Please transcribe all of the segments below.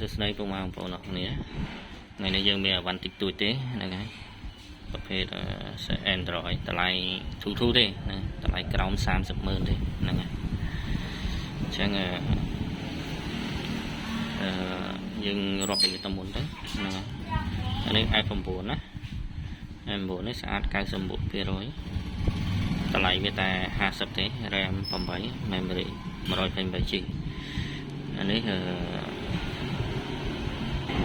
សួស្តីពុកម៉ែបងប្អូនអរគ្នាថ្ងៃនេះយើងមានអវ៉ាន់តិចតួចទេហ្នឹងហើយប្រភេទAndroid តម្លៃធូរទេណាតម្លៃក្រោម30,000ទេហ្នឹងហើយអញ្ចឹងយើងរាប់ពីទៅមុនទៅហ្នឹងហើយនេះ iPhone 9ណា iPhone នេះស្អាត 99% តម្លៃវាតែ50ទេ RAM 8 memory 128GB អានេះ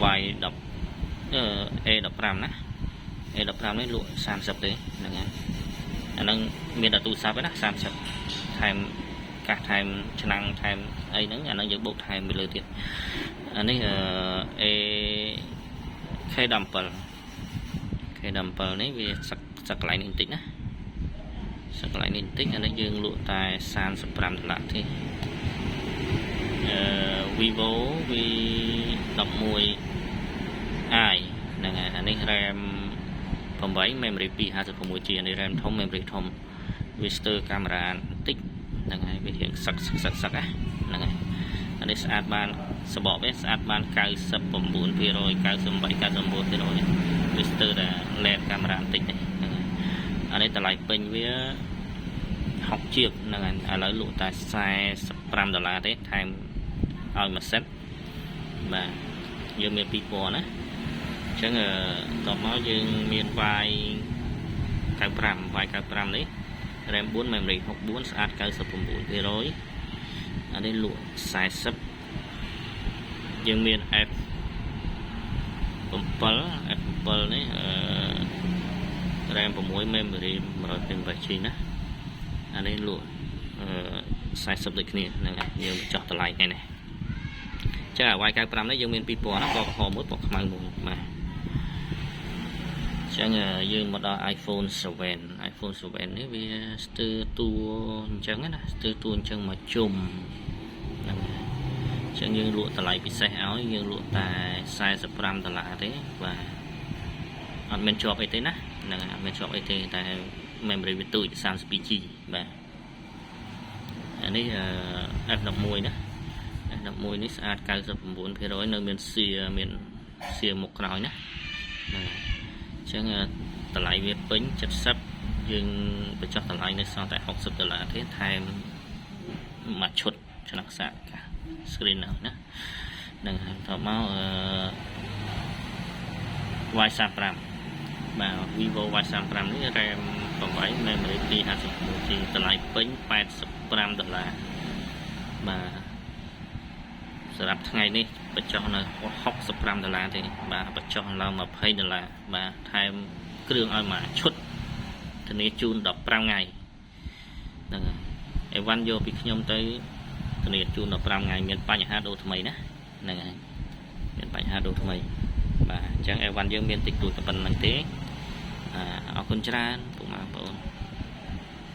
Y10 A15 ណា A15 នេះលក់30ទេហ្នឹងហើយអាហ្នឹងមានតែទូរស័ព្ទឯណា30ថែមកាសថែមឆ្នាំងថែមអីហ្នឹងអាហ្នឹងយើងបូកថែមទៅលើទៀតអានេះK17 នេះវាសឹកកន្លែងនេះបន្តិចណាសឹកកន្លែងនេះបន្តិចអានេះយើងលក់តែ$35ទេVivo V11i ហ្នឹងហើយអានេះ RAM 8 memory 256GB អានេះ RAM ធំ memory ធំវាស្ទើរកាមេរ៉ាបន្តិចហ្នឹងហើយវារៀងសឹកហ្នឹងហើយអានេះស្អាតបានសបកវាស្អាតបាន 99% 98 99% វាស្ទើរតែលែនកាមេរ៉ាបន្តិចហ្នឹងហើយអានេះតម្លៃពេញវា60ជាបហ្នឹងហើយឥឡូវលក់តែ$45ទេថែមឲ្យមួយសេតបាទយើងមាន2000ណាអញ្ចឹងតបមកយើងមាន Y95 នេះ RAM 4 memory 64ស្អាត 99% អានេះលក់40យើងមាន F7 នេះRAM 6 memory 128GB ណាអានេះលក់40ដូចគ្នាហ្នឹងហើយយើងចោះតម្លៃហ្នឹងណាចា Y95 នេះយើងមាន2000ណាពណ៌ក្រហមមួយពណ៌ខ្មៅមួយបាទចឹងយើងមកដល់ iPhone 7 នេះវាស្ទើរតួអញ្ចឹងណាស្ទើរតួអញ្ចឹងមកជុំហ្នឹងចឹងយើងលក់តម្លៃពិសេសឲ្យយើងលក់តែ$45ទេបាទអត់មានជាប់អីទេណាហ្នឹងអត់មានជាប់អីទេតែ memory វាទូច 32GB បាទអានេះF11 ណាF11 នេះស្អាត 99% នៅមានសៀមុខក្រោយណាហ្នឹងអញ្ចឹងតម្លៃវាពេញ70យើងបញ្ចុះតម្លៃនៅសល់តែ$60ទេថែមមួយឈុតឆ្នាំងសាក screen ណាហ្នឹងហើយតមកY35 បាទ Vivo Y35 នេះ RAM 8 memory 256GB តម្លៃពេញ$85បាទសម្រាប់ថ្ងៃនេះបញ្ចុះនៅ$65ទេបាទបញ្ចុះឡើង$20បាទថែមគ្រឿងឲ្យមួយឈុតធានាជូន15ថ្ងៃហ្នឹងហើយអីវ៉ាន់យកពីខ្ញុំទៅធានាជូន15ថ្ងៃមានបញ្ហាដូរថ្មីណាហ្នឹងហើយមានបញ្ហាដូរថ្មីបាទអញ្ចឹងអីវ៉ាន់យើងមានតិចតួចតែប៉ុណ្្នឹងទេអរគុណច្រើនពុកម៉ែបងប្អូន